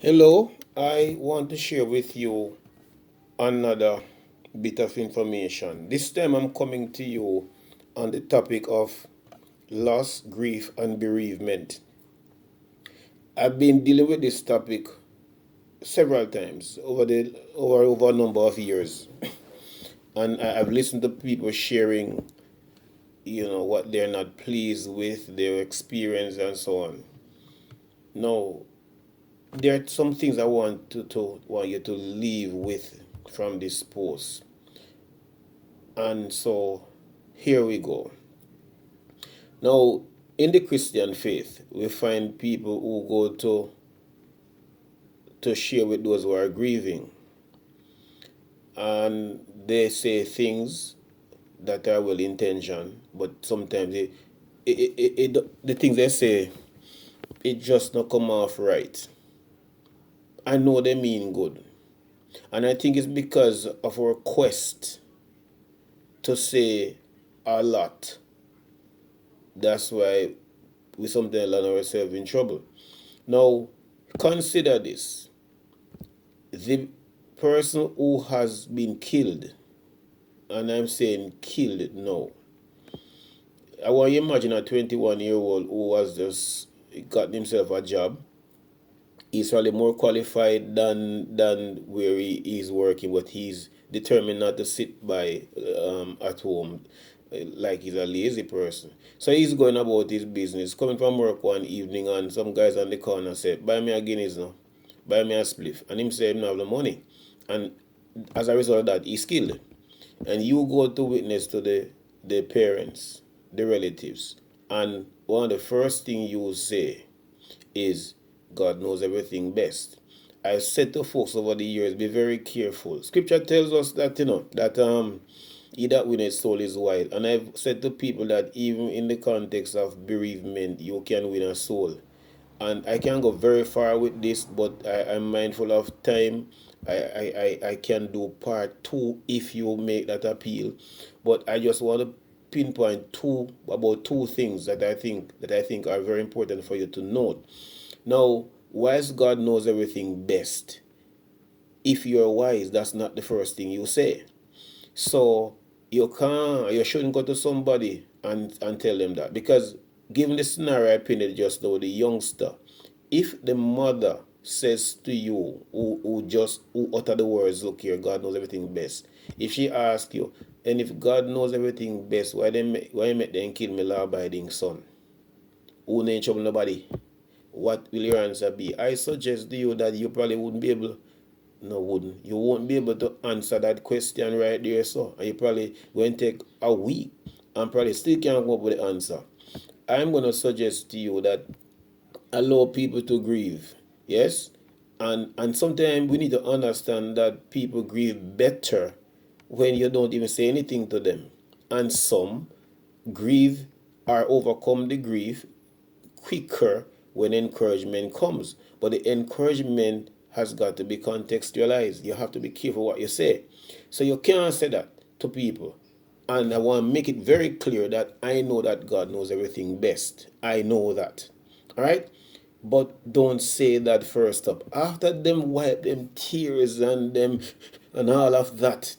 Hello, I want to share with you another bit of information. This time I'm coming to you on the topic of loss, grief, and bereavement. I've been dealing with this topic several times over a number of years, and I've listened to people sharing, what they're not pleased with, their experience, and so on. Now, there are some things I want you to leave with from this post. And so here we go. Now, in the Christian faith, we find people who go to share with those who are grieving. And they say things that are well intentioned, but sometimes the things they say, it just not come off right. I know they mean good. And I think it's because of our quest to say a lot. That's why we sometimes land ourselves in trouble. Now, consider this. The person who has been killed, and I'm saying killed now. I want you to imagine a 21-year-old who was just got himself a job. He's probably more qualified than where he is working, but he's determined not to sit by at home like he's a lazy person. So he's going about his business, coming from work one evening, and some guys on the corner said, "Buy me a Guinness now, buy me a spliff," and him say him not have the money, and as a result of that, he's killed. And you go to witness to the parents, the relatives, and one of the first thing you say is, God knows everything best. I've said to folks over the years, be very careful. Scripture tells us that, that he that winneth soul is wise. And I've said to people that even in the context of bereavement, you can win a soul. And I can't go very far with this, but I'm mindful of time. I can do part two if you make that appeal. But I just want to pinpoint about two things that I think are very important for you to note. Now, whilst God knows everything best, if you're wise, that's not the first thing you say. So you shouldn't go to somebody and tell them that, because given the scenario I painted just now, the youngster, if the mother says to you, who utter the words, "Look here, God knows everything best," if she asks you, and if God knows everything best, why make them kill me law abiding son? Who ain't trouble nobody? What will your answer be? I suggest to you that you probably wouldn't be able, no, wouldn't. You won't be able to answer that question right there, so. And you probably going to take a week and probably still can't come up with the answer. I'm going to suggest to you that allow people to grieve. Yes? And sometimes we need to understand that people grieve better when you don't even say anything to them. And some grieve or overcome the grief quicker when encouragement comes. But the encouragement has got to be contextualized. You have to be careful what you say. So you can't say that to people. And I want to make it very clear that I know that God knows everything best. I know that. All right? But don't say that first up. After them wipe them tears and all of that,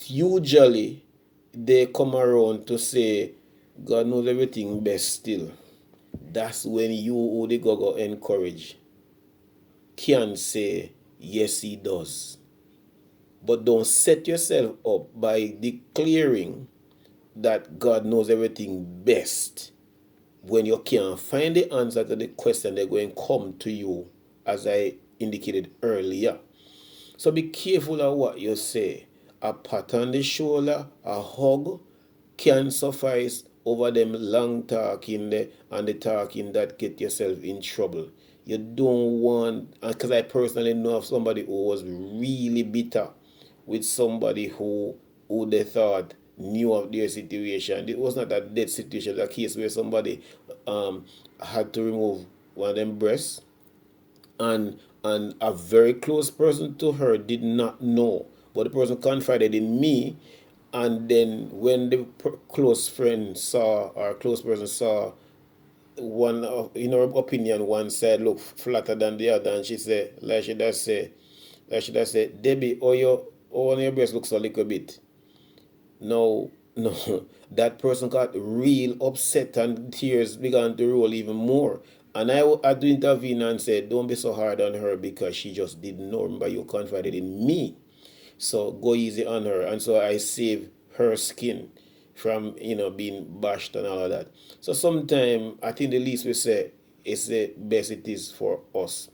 usually they come around to say God knows everything best still. That's when you who the go encourage can say yes he does. But don't set yourself up by declaring that God knows everything best when you can't find the answer to the question they're going to come to you, as I indicated earlier. So be careful of what you say. A pat on the shoulder, a hug can suffice over them long talking there and the talking that get yourself in trouble. You don't want, because I personally know of somebody who was really bitter with somebody who they thought knew of their situation. It was not a dead situation, it was a case where somebody had to remove one of them breasts, and a very close person to her did not know, but the person confided in me. And then when the close friend saw, or close person saw one of, in her opinion, one side look flatter than the other, and she said, like she does say, Debbie, oh one of your breast looks a little bit. No, no, that person got real upset and tears began to roll even more. And I had to intervene and say, don't be so hard on her because she just didn't know. Remember, you confided in me. So go easy on her. And so I save her skin from, being bashed and all of that. So sometimes I think the least we say is the best it is for us.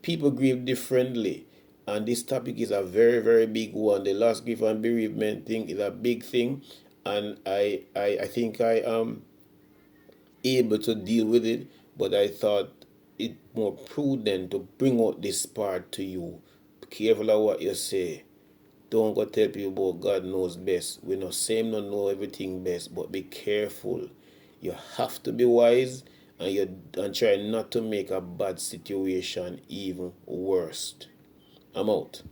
People grieve differently. And this topic is a very, very big one. The loss, grief, and bereavement thing is a big thing. And I think I am able to deal with it, but I thought it more prudent to bring out this part to you. Be careful of what you say. Don't go tell people about God knows best. We not saying not know everything best, but be careful. You have to be wise and try not to make a bad situation even worse. I'm out.